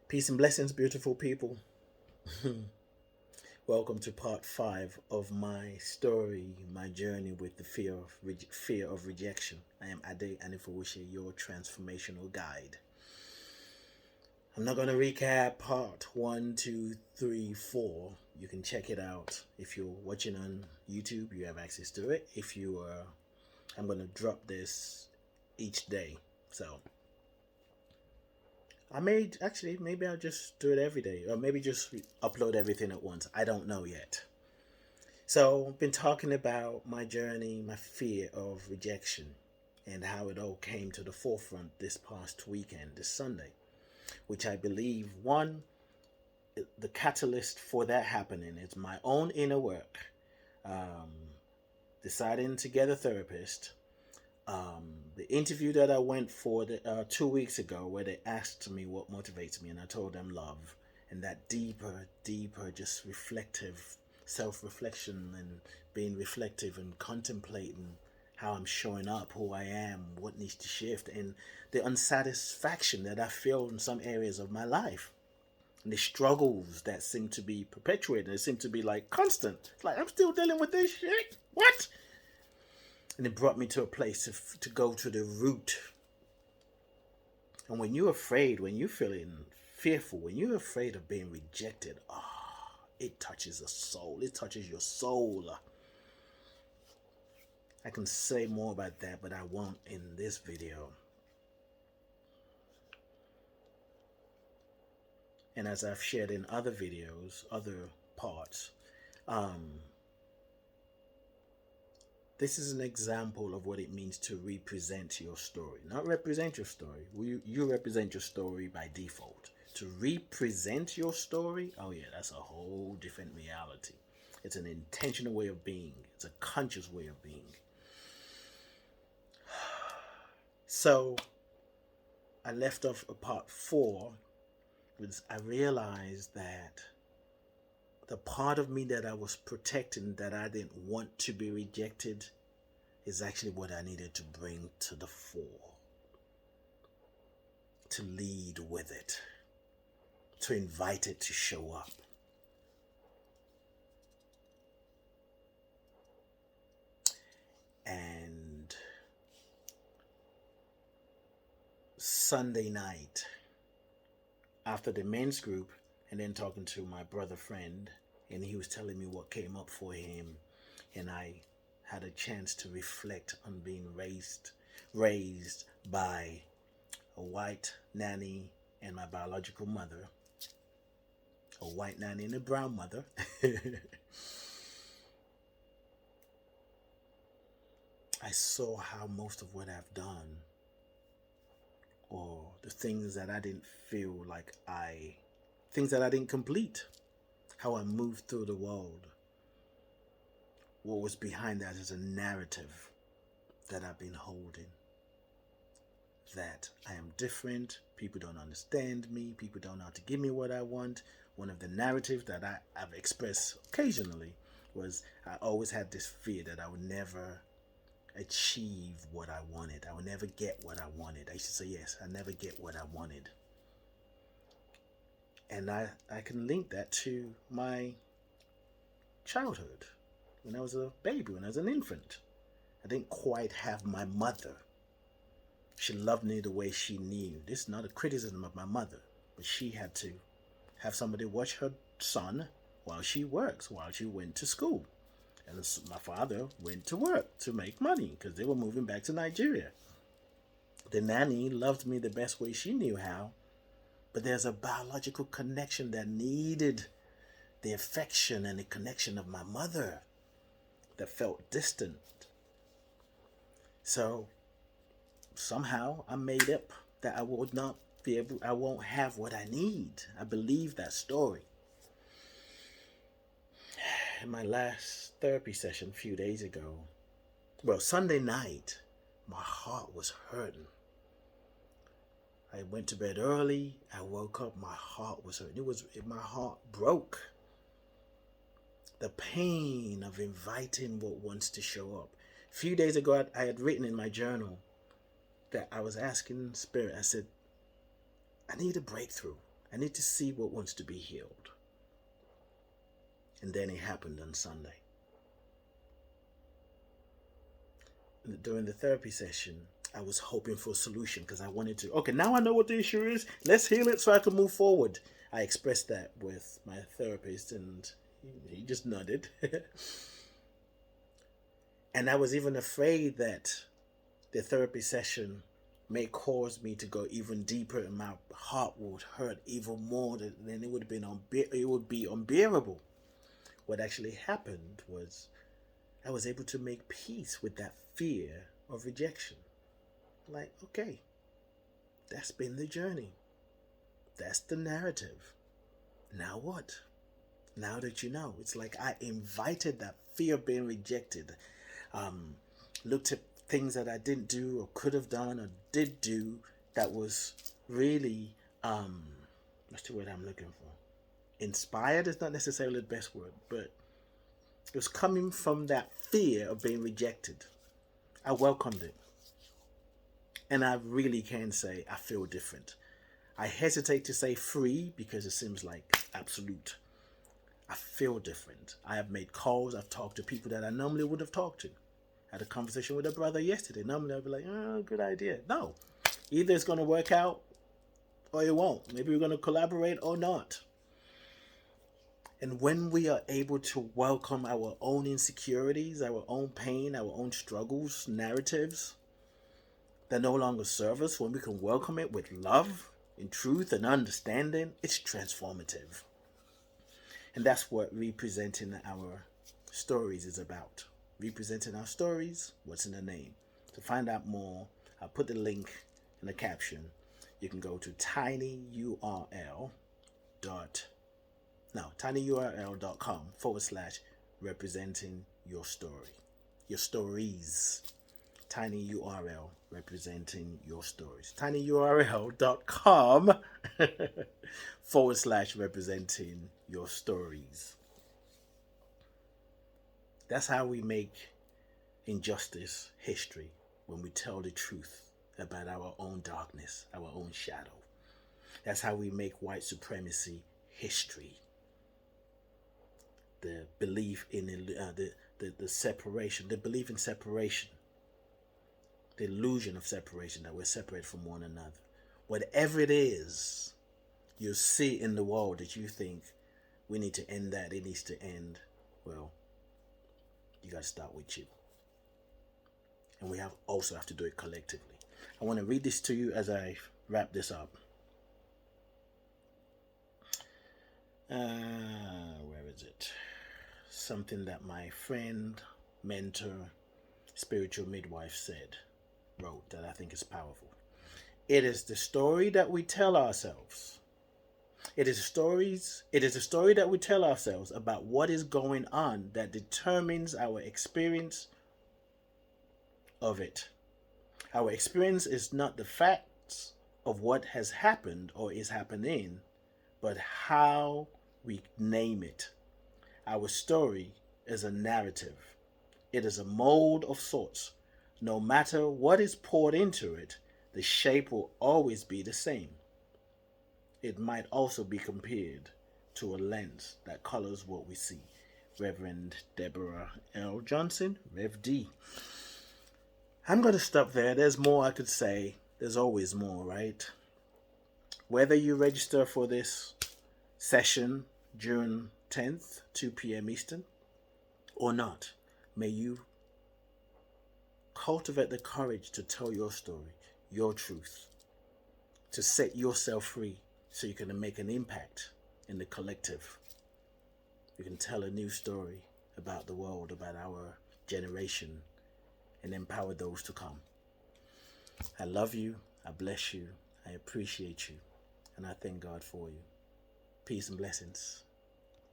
Peace and blessings, beautiful people. Welcome to part 5 of my story, my journey with the fear of rejection. I am Ade Anifowoshe, your transformational guide. I'm not going to recap part 1, 2, 3, 4. You can check it out. If you're watching on YouTube, you have access to it. If you are, I'm going to drop this each day. So maybe I'll just do it every day, or maybe just upload everything at once. I don't know yet. So I've been talking about my journey, my fear of rejection, and how it all came to the forefront this past weekend, this Sunday, which I believe, one, the catalyst for that happening is my own inner work, um, deciding to get a therapist. The interview that I went for 2 weeks ago, where they asked me what motivates me, and I told them love, and that deeper, just reflective self reflection and being reflective and contemplating how I'm showing up, who I am, what needs to shift, and the unsatisfaction that I feel in some areas of my life. And the struggles that seem to be perpetuated, they seem to be like constant. It's like I'm still dealing with this shit. What? And it brought me to a place to go to the root. And when you're afraid, when you're feeling fearful, when you're afraid of being rejected, it touches the soul. It touches your soul. I can say more about that, but I won't in this video. And as I've shared in other videos, other parts, this is an example of what it means to represent your story. Not represent your story. You represent your story by default. To represent your story, oh yeah, that's a whole different reality. It's an intentional way of being. It's a conscious way of being. So, I left off at part 4 because I realized that the part of me that I was protecting, that I didn't want to be rejected, is actually what I needed to bring to the fore. To lead with it. To invite it to show up. And Sunday night, after the men's group, and then talking to my brother friend, and he was telling me what came up for him, and I had a chance to reflect on being raised by a white nanny and my biological mother, a white nanny and a brown mother. I saw how most of what I've done, or the things that I didn't feel like things that I didn't complete, how I moved through the world, what was behind that is a narrative that I've been holding. That I am different, people don't understand me, people don't know how to give me what I want. One of the narratives that I've expressed occasionally was I always had this fear that I would never achieve what I wanted. I would never get what I wanted. I used to say, yes, I never get what I wanted. And I can link that to my childhood. When I was a baby, when I was an infant, I didn't quite have my mother. She loved me the way she knew. This is not a criticism of my mother, but she had to have somebody watch her son while she works, while she went to school. And my father went to work to make money because they were moving back to Nigeria. The nanny loved me the best way she knew how, but there's a biological connection that needed the affection and the connection of my mother that felt distant. So somehow I made up that I would not be able, I won't have what I need. I believe that story. In my last therapy session a few days ago, Sunday night, my heart was hurting. I went to bed early. I woke up, my heart was hurting. My heart broke. The pain of inviting what wants to show up. A few days ago, I had written in my journal that I was asking Spirit, I said, I need a breakthrough. I need to see what wants to be healed. And then it happened on Sunday. During the therapy session, I was hoping for a solution because I wanted to, okay, now I know what the issue is. Let's heal it so I can move forward. I expressed that with my therapist and he just nodded. And I was even afraid that the therapy session may cause me to go even deeper and my heart would hurt even more than it would have been it would be unbearable. What actually happened was I was able to make peace with that fear of rejection. Like, okay, that's been the journey. That's the narrative. Now what? Now that you know, it's like I invited that fear of being rejected. Looked at things that I didn't do or could have done or did do that was really, what's the word I'm looking for? Inspired is not necessarily the best word, but it was coming from that fear of being rejected. I welcomed it. And I really can say I feel different. I hesitate to say free because it seems like absolute. I feel different. I have made calls. I've talked to people that I normally would have talked to. I had a conversation with a brother yesterday. Normally I'd be like, oh, good idea. No. Either it's going to work out or it won't. Maybe we're going to collaborate or not. And when we are able to welcome our own insecurities, our own pain, our own struggles, narratives that no longer serve us, when we can welcome it with love and truth and understanding, it's transformative. And that's what representing our stories is about. Representing our stories, what's in the name. To find out more, I'll put the link in the caption. You can go to tinyurl.com/representing your story. Your stories. tinyurl representing your stories. tinyurl.com/representing your stories. That's how we make injustice history, when we tell the truth about our own darkness, our own shadow. That's how we make white supremacy history. The belief in the separation, the belief in separation, the illusion of separation, that we're separated from one another. Whatever it is you see in the world that you think we need to end that, it needs to end, well, you got to start with you. And we also have to do it collectively. I want to read this to you as I wrap this up. Where is it? Something that my friend, mentor, spiritual midwife wrote that I think is powerful. It is the story that we tell ourselves. It is a story that we tell ourselves about what is going on that determines our experience of it. Our experience is not the facts of what has happened or is happening, but how we name it. Our story is a narrative. It is a mold of sorts. No matter what is poured into it, the shape will always be the same. It might also be compared to a lens that colors what we see. Reverend Deborah L. Johnson, Rev D. I'm going to stop there. There's more I could say. There's always more, right? Whether you register for this session June 10th, 2 p.m. Eastern, or not, may you cultivate the courage to tell your story, your truth, to set yourself free so you can make an impact in the collective. You can tell a new story about the world, about our generation, and empower those to come. I love you. I bless you. I appreciate you. And I thank God for you. Peace and blessings.